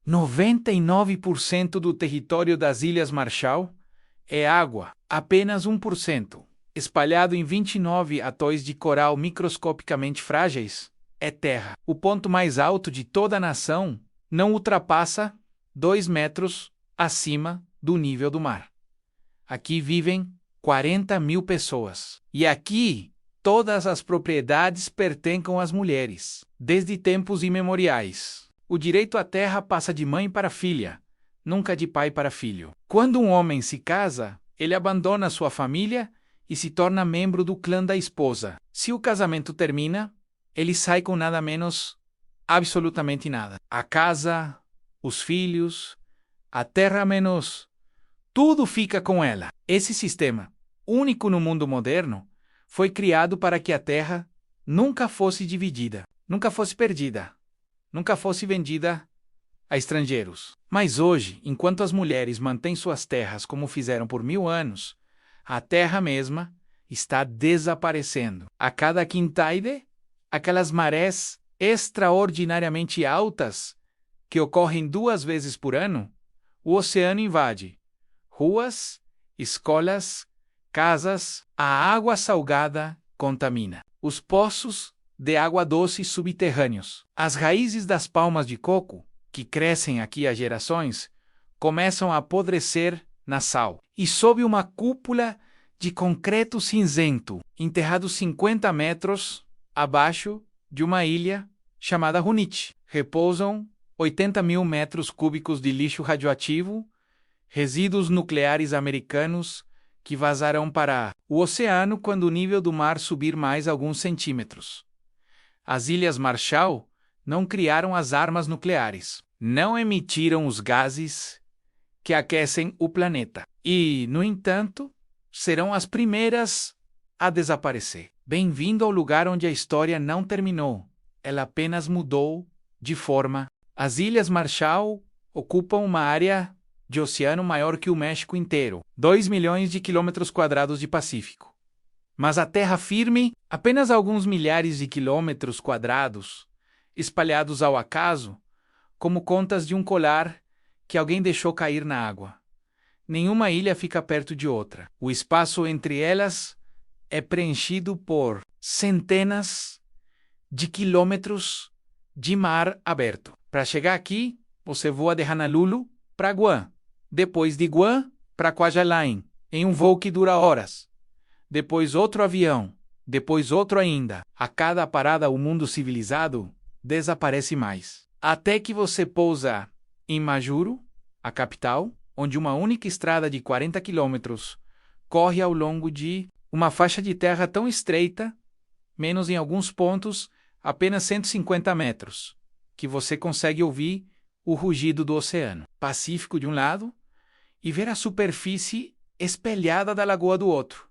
99% do território das Ilhas Marshall é água, apenas 1%, espalhado em 29 atóis de coral microscopicamente frágeis, é terra. O ponto mais alto de toda a nação não ultrapassa 2 metros acima do nível do mar. Aqui vivem 40 mil pessoas. E aqui, todas as propriedades pertencem às mulheres, desde tempos imemoriais. O direito à terra passa de mãe para filha, nunca de pai para filho. Quando um homem se casa, ele abandona sua família e se torna membro do clã da esposa. Se o casamento termina, ele sai com nada menos, absolutamente nada. A casa, os filhos, a terra menos, tudo fica com ela. Esse sistema, único no mundo moderno, foi criado para que a terra nunca fosse dividida, nunca fosse perdida, nunca fosse vendida a estrangeiros. Mas hoje, enquanto as mulheres mantêm suas terras como fizeram por 1000 anos, a terra mesma está desaparecendo. A cada quintaide, aquelas marés extraordinariamente altas que ocorrem 2 vezes por ano, o oceano invade ruas, escolas, casas, a água salgada contamina. Os poços de água doce subterrâneos. As raízes das palmas de coco, que crescem aqui há gerações, começam a apodrecer na sal. E sob uma cúpula de concreto cinzento, enterrado 50 metros abaixo de uma ilha chamada Hunit, repousam 80 mil metros cúbicos de lixo radioativo, resíduos nucleares americanos que vazarão para o oceano quando o nível do mar subir mais alguns centímetros. As Ilhas Marshall não criaram as armas nucleares, não emitiram os gases que aquecem o planeta e, no entanto, serão as primeiras a desaparecer. Bem-vindo ao lugar onde a história não terminou, ela apenas mudou de forma. As Ilhas Marshall ocupam uma área de oceano maior que o México inteiro, 2 milhões de quilômetros quadrados de Pacífico. Mas a terra firme, apenas alguns milhares de quilômetros quadrados, espalhados ao acaso, como contas de um colar que alguém deixou cair na água. Nenhuma ilha fica perto de outra. O espaço entre elas é preenchido por centenas de quilômetros de mar aberto. Para chegar aqui, você voa de Honolulu para Guam, depois de Guam para Kwajalein, em um voo que dura horas. Depois outro avião, depois outro ainda. A cada parada o mundo civilizado desaparece mais. Até que você pousa em Majuro, a capital, onde uma única estrada de 40 quilômetros corre ao longo de uma faixa de terra tão estreita, menos em alguns pontos, apenas 150 metros, que você consegue ouvir o rugido do Oceano Pacífico de um lado e ver a superfície espelhada da lagoa do outro,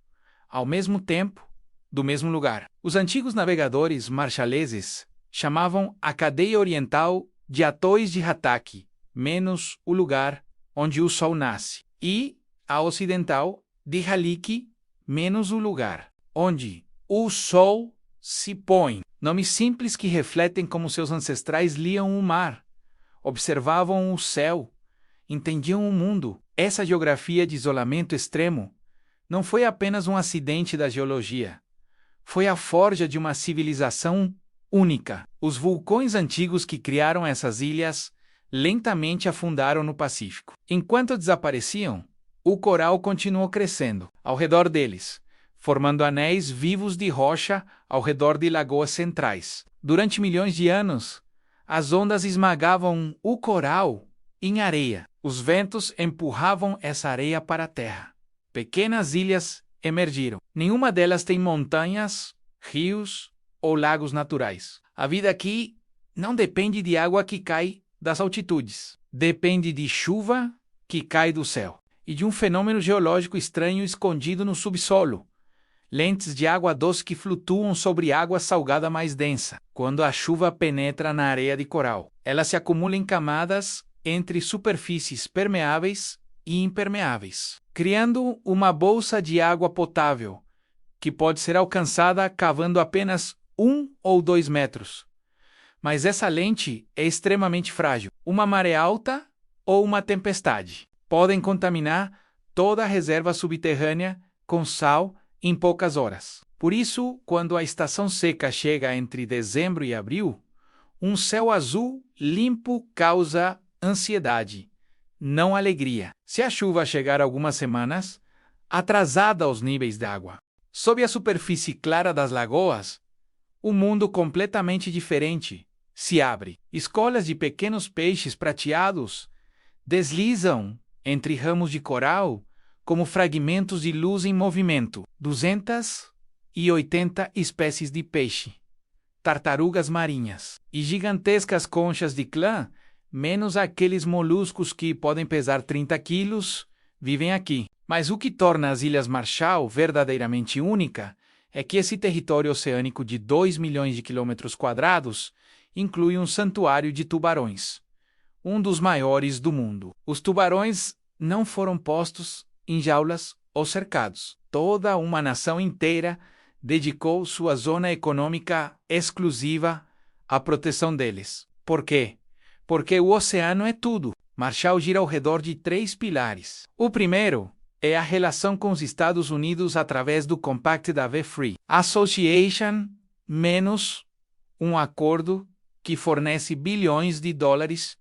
ao mesmo tempo, do mesmo lugar. Os antigos navegadores marshaleses chamavam a cadeia oriental de atóis de Hataki, menos o lugar onde o sol nasce, e a ocidental de Haliki, menos o lugar onde o sol se põe. Nomes simples que refletem como seus ancestrais liam o mar, observavam o céu, entendiam o mundo. Essa geografia de isolamento extremo não foi apenas um acidente da geologia. Foi a forja de uma civilização única. Os vulcões antigos que criaram essas ilhas lentamente afundaram no Pacífico. Enquanto desapareciam, o coral continuou crescendo ao redor deles, formando anéis vivos de rocha ao redor de lagoas centrais. Durante milhões de anos, as ondas esmagavam o coral em areia. Os ventos empurravam essa areia para a terra. Pequenas ilhas emergiram. Nenhuma delas tem montanhas, rios ou lagos naturais. A vida aqui não depende de água que cai das altitudes. Depende de chuva que cai do céu e de um fenômeno geológico estranho escondido no subsolo. Lentes de água doce que flutuam sobre água salgada mais densa. Quando a chuva penetra na areia de coral, ela se acumula em camadas entre superfícies permeáveis e impermeáveis, criando uma bolsa de água potável que pode ser alcançada cavando apenas 1 ou 2 metros. Mas essa lente é extremamente frágil. Uma maré alta ou uma tempestade podem contaminar toda a reserva subterrânea com sal em poucas horas. Por isso, quando a estação seca chega entre dezembro e abril, um céu azul limpo causa ansiedade, não alegria. Se a chuva chegar algumas semanas, atrasada aos níveis d'água, sob a superfície clara das lagoas, um mundo completamente diferente se abre. Escolas de pequenos peixes prateados deslizam entre ramos de coral como fragmentos de luz em movimento. 280 espécies de peixe, tartarugas marinhas e gigantescas conchas de clã, menos aqueles moluscos que podem pesar 30 quilos, vivem aqui. Mas o que torna as Ilhas Marshall verdadeiramente única é que esse território oceânico de 2 milhões de quilômetros quadrados inclui um santuário de tubarões, um dos maiores do mundo. Os tubarões não foram postos em jaulas ou cercados. Toda uma nação inteira dedicou sua zona econômica exclusiva à proteção deles. Por quê? Porque o oceano é tudo. Marshall gira ao redor de 3 pilares. O primeiro é a relação com os Estados Unidos através do Compact da Free Association, menos um acordo que fornece bilhões de dólares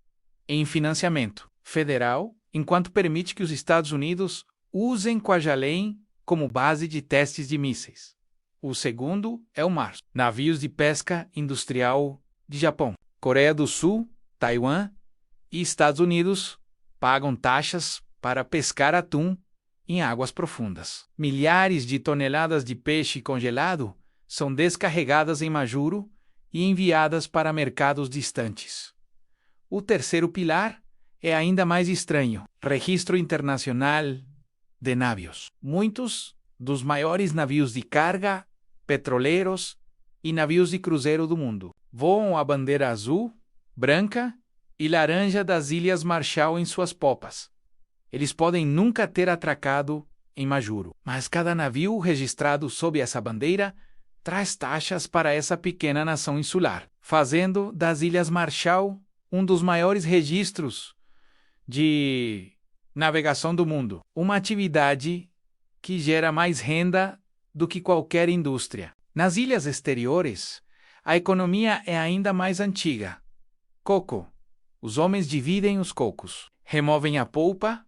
em financiamento federal, enquanto permite que os Estados Unidos usem Kwajalein como base de testes de mísseis. O segundo é o mar. Navios de pesca industrial de Japão, Coreia do Sul, Taiwan e Estados Unidos pagam taxas para pescar atum em águas profundas. Milhares de toneladas de peixe congelado são descarregadas em Majuro e enviadas para mercados distantes. O terceiro pilar é ainda mais estranho: Registro Internacional de Navios. Muitos dos maiores navios de carga, petroleiros e navios de cruzeiro do mundo voam a bandeira azul, branca e laranja das Ilhas Marshall em suas popas. Eles podem nunca ter atracado em Majuro, mas cada navio registrado sob essa bandeira traz taxas para essa pequena nação insular, fazendo das Ilhas Marshall um dos maiores registros de navegação do mundo, uma atividade que gera mais renda do que qualquer indústria. Nas ilhas exteriores, a economia é ainda mais antiga. Coco. Os homens dividem os cocos, removem a polpa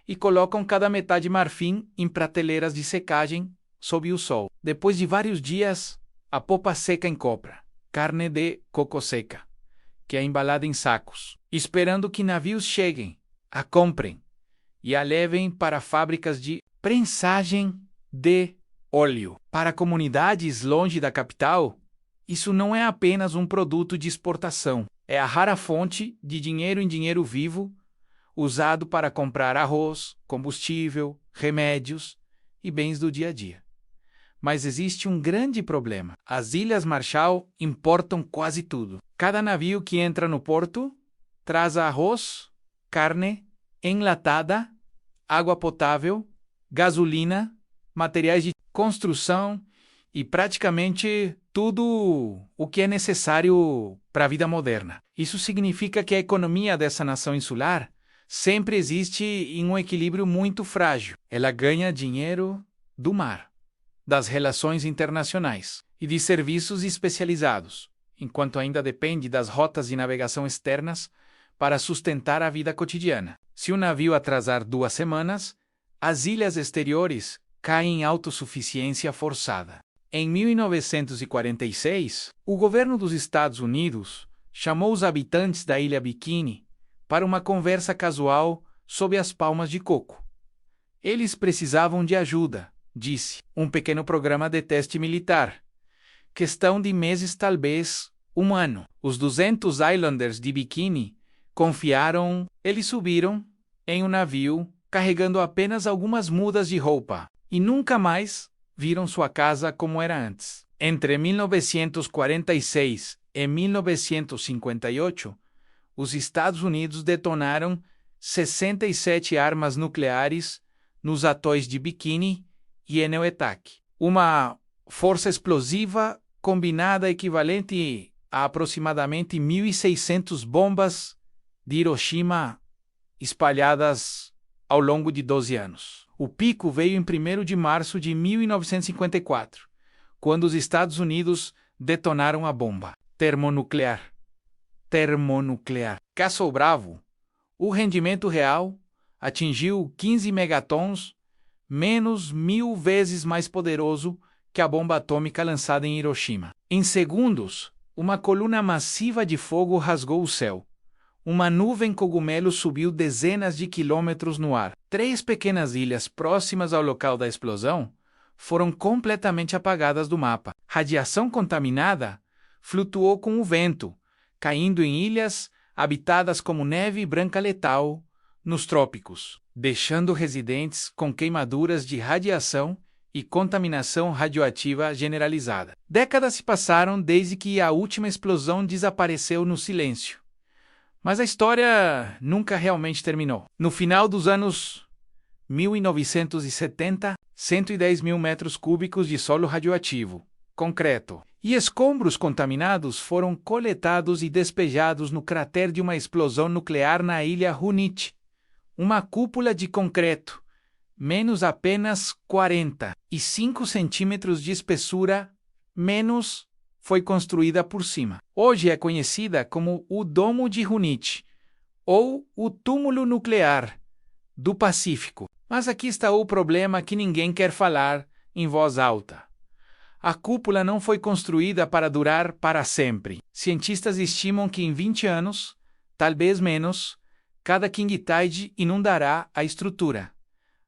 e colocam cada metade de marfim em prateleiras de secagem sob o sol. Depois de vários dias, a polpa seca em copra, carne de coco seca, que é embalada em sacos, esperando que navios cheguem, a comprem e a levem para fábricas de prensagem de óleo. Para comunidades longe da capital, isso não é apenas um produto de exportação, é a rara fonte de dinheiro em dinheiro vivo, usado para comprar arroz, combustível, remédios e bens do dia a dia. Mas existe um grande problema. As Ilhas Marshall importam quase tudo. Cada navio que entra no porto traz arroz, carne, enlatada, água potável, gasolina, materiais de construção e praticamente tudo o que é necessário para a vida moderna. Isso significa que a economia dessa nação insular sempre existe em um equilíbrio muito frágil. Ela ganha dinheiro do mar, das relações internacionais e de serviços especializados, enquanto ainda depende das rotas de navegação externas para sustentar a vida cotidiana. Se o navio atrasar 2 semanas, as ilhas exteriores caem em autossuficiência forçada. Em 1946, o governo dos Estados Unidos chamou os habitantes da Ilha Bikini para uma conversa casual sob as palmas de coco. Eles precisavam de ajuda, disse, um pequeno programa de teste militar. Questão de meses, talvez um ano. Os 200 Islanders de Bikini confiaram. Eles subiram em um navio carregando apenas algumas mudas de roupa e nunca mais viram sua casa como era antes. Entre 1946 e 1958, os Estados Unidos detonaram 67 armas nucleares nos atóis de Bikini e Enewetak. Uma força explosiva combinada equivalente a aproximadamente 1.600 bombas de Hiroshima espalhadas ao longo de 12 anos. O pico veio em 1º de março de 1954, quando os Estados Unidos detonaram a bomba termonuclear. Caso Bravo, o rendimento real atingiu 15 megatons, menos 1.000 vezes mais poderoso que a bomba atômica lançada em Hiroshima. Em segundos, uma coluna massiva de fogo rasgou o céu. Uma nuvem cogumelo subiu dezenas de quilômetros no ar. 3 pequenas ilhas próximas ao local da explosão foram completamente apagadas do mapa. Radiação contaminada flutuou com o vento, caindo em ilhas habitadas como neve branca letal nos trópicos, deixando residentes com queimaduras de radiação e contaminação radioativa generalizada. Décadas se passaram desde que a última explosão desapareceu no silêncio. Mas a história nunca realmente terminou. No final dos anos 1970, 110 mil metros cúbicos de solo radioativo, concreto e escombros contaminados foram coletados e despejados no cráter de uma explosão nuclear na ilha Hunit. Uma cúpula de concreto, menos apenas 45 centímetros de espessura, menos, foi construída por cima. Hoje é conhecida como o Domo de Hunit, ou o Túmulo Nuclear do Pacífico. Mas aqui está o problema que ninguém quer falar em voz alta. A cúpula não foi construída para durar para sempre. Cientistas estimam que em 20 anos, talvez menos, cada king tide inundará a estrutura.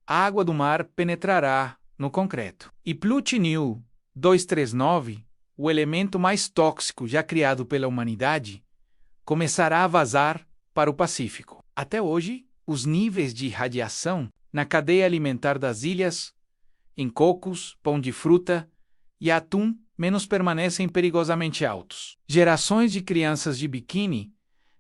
A água do mar penetrará no concreto. E Plutônio 239, o elemento mais tóxico já criado pela humanidade, começará a vazar para o Pacífico. Até hoje, os níveis de radiação na cadeia alimentar das ilhas, em cocos, pão de fruta e atum, menos permanecem perigosamente altos. Gerações de crianças de biquíni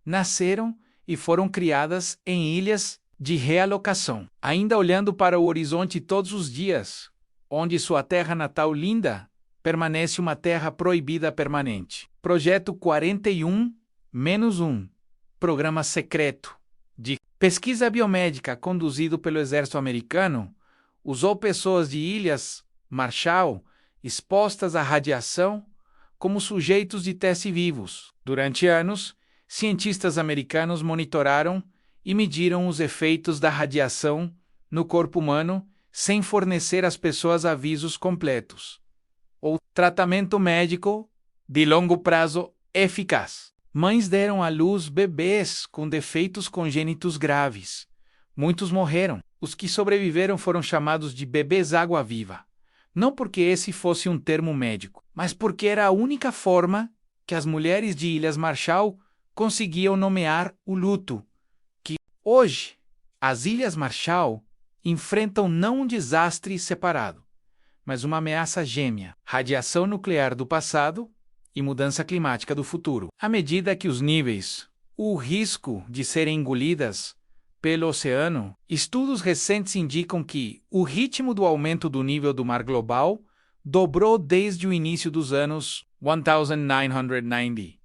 nasceram e foram criadas em ilhas de realocação, ainda olhando para o horizonte todos os dias, onde sua terra natal linda permanece uma terra proibida permanente. Projeto 41-1, programa secreto de pesquisa biomédica conduzido pelo exército americano, usou pessoas de Ilhas Marshall expostas à radiação como sujeitos de teste vivos. Durante anos, cientistas americanos monitoraram e mediram os efeitos da radiação no corpo humano sem fornecer às pessoas avisos completos, ou tratamento médico de longo prazo eficaz. Mães deram à luz bebês com defeitos congênitos graves. Muitos morreram. Os que sobreviveram foram chamados de bebês água-viva. Não porque esse fosse um termo médico, mas porque era a única forma que as mulheres de Ilhas Marshall conseguiam nomear o luto, que, hoje, as Ilhas Marshall enfrentam não um desastre separado, mas uma ameaça gêmea: radiação nuclear do passado e mudança climática do futuro. À medida que os níveis, o risco de serem engolidas pelo oceano, estudos recentes indicam que o ritmo do aumento do nível do mar global dobrou desde o início dos anos 1990.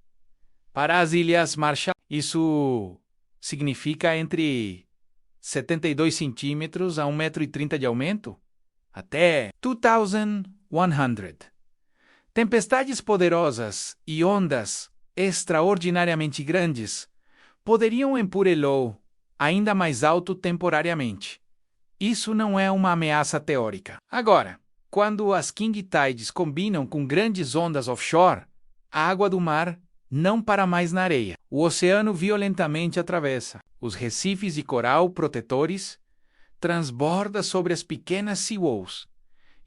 Para as Ilhas Marshall, isso significa entre 72 centímetros a 1,30 m de aumento, até 2100. Tempestades poderosas e ondas extraordinariamente grandes poderiam empurrá-lo ainda mais alto temporariamente. Isso não é uma ameaça teórica. Agora, quando as king tides combinam com grandes ondas offshore, a água do mar não para mais na areia. O oceano violentamente atravessa os recifes de coral protetores, transborda sobre as pequenas seawalls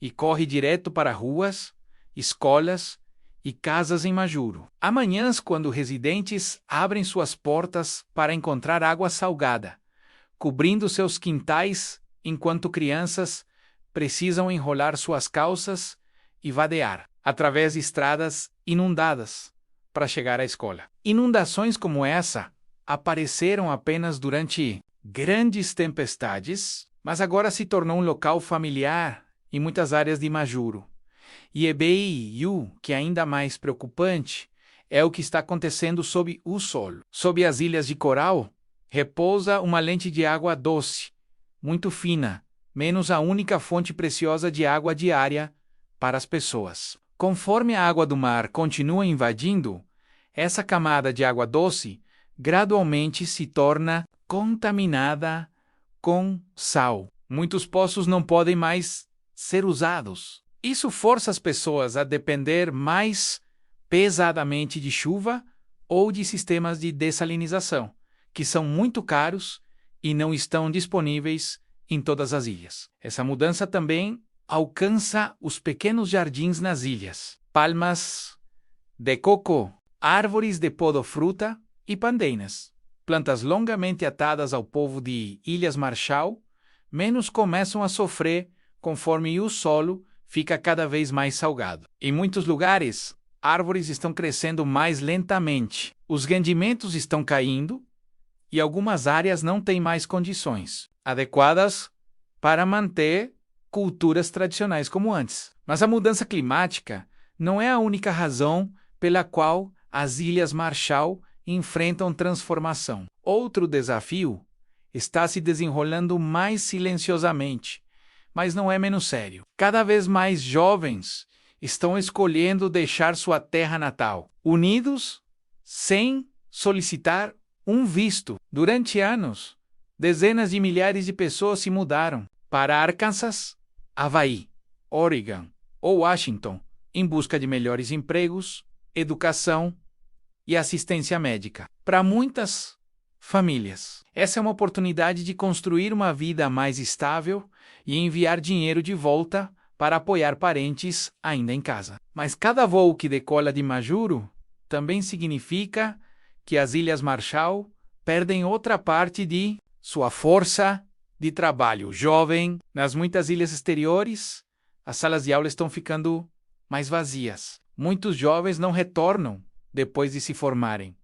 e corre direto para ruas, escolas e casas em Majuro. Há manhãs quando residentes abrem suas portas para encontrar água salgada, cobrindo seus quintais, enquanto crianças precisam enrolar suas calças e vadear através de estradas inundadas para chegar à escola. Inundações como essa apareceram apenas durante grandes tempestades, mas agora se tornou um local familiar em muitas áreas de Majuro. E EBI-U, que é ainda mais preocupante, É o que está acontecendo sob o solo. Sob as ilhas de coral, repousa uma lente de água doce, muito fina, menos a única fonte preciosa de água diária para as pessoas. Conforme a água do mar continua invadindo, essa camada de água doce gradualmente se torna contaminada com sal. Muitos poços não podem mais ser usados. Isso força as pessoas a depender mais pesadamente de chuva ou de sistemas de dessalinização, que são muito caros e não estão disponíveis em todas as ilhas. Essa mudança também alcança os pequenos jardins nas ilhas, palmas de coco, árvores de podofruta e pandeinas. Plantas longamente atadas ao povo de Ilhas Marshall, menos começam a sofrer conforme o solo fica cada vez mais salgado. Em muitos lugares, árvores estão crescendo mais lentamente, os rendimentos estão caindo e algumas áreas não têm mais condições adequadas para manter culturas tradicionais como antes. Mas a mudança climática não é a única razão pela qual as Ilhas Marshall enfrentam transformação. Outro desafio está se desenrolando mais silenciosamente, mas não é menos sério. Cada vez mais jovens estão escolhendo deixar sua terra natal, unidos, sem solicitar um visto. Durante anos, dezenas de milhares de pessoas se mudaram para Arkansas, Havaí, Oregon ou Washington em busca de melhores empregos, educação e assistência médica. Para muitas famílias, essa é uma oportunidade de construir uma vida mais estável e enviar dinheiro de volta para apoiar parentes ainda em casa. Mas cada voo que decola de Majuro também significa que as Ilhas Marshall perdem outra parte de sua força de trabalho jovem. Nas muitas ilhas exteriores, as salas de aula estão ficando mais vazias. Muitos jovens não retornam depois de se formarem,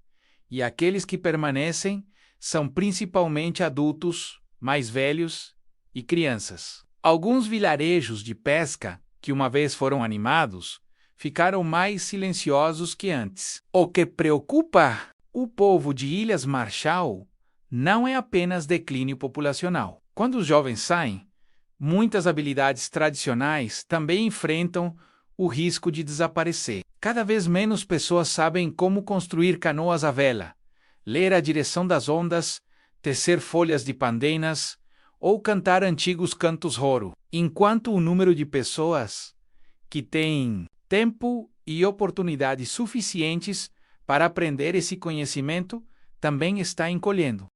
e aqueles que permanecem são principalmente adultos, mais velhos e crianças. Alguns vilarejos de pesca, que uma vez foram animados, ficaram mais silenciosos que antes. O que preocupa o povo de Ilhas Marshall não é apenas declínio populacional. Quando os jovens saem, muitas habilidades tradicionais também enfrentam o risco de desaparecer. Cada vez menos pessoas sabem como construir canoas à vela, ler a direção das ondas, tecer folhas de pandeinas ou cantar antigos cantos roro, enquanto o número de pessoas que têm tempo e oportunidades suficientes para aprender esse conhecimento também está encolhendo.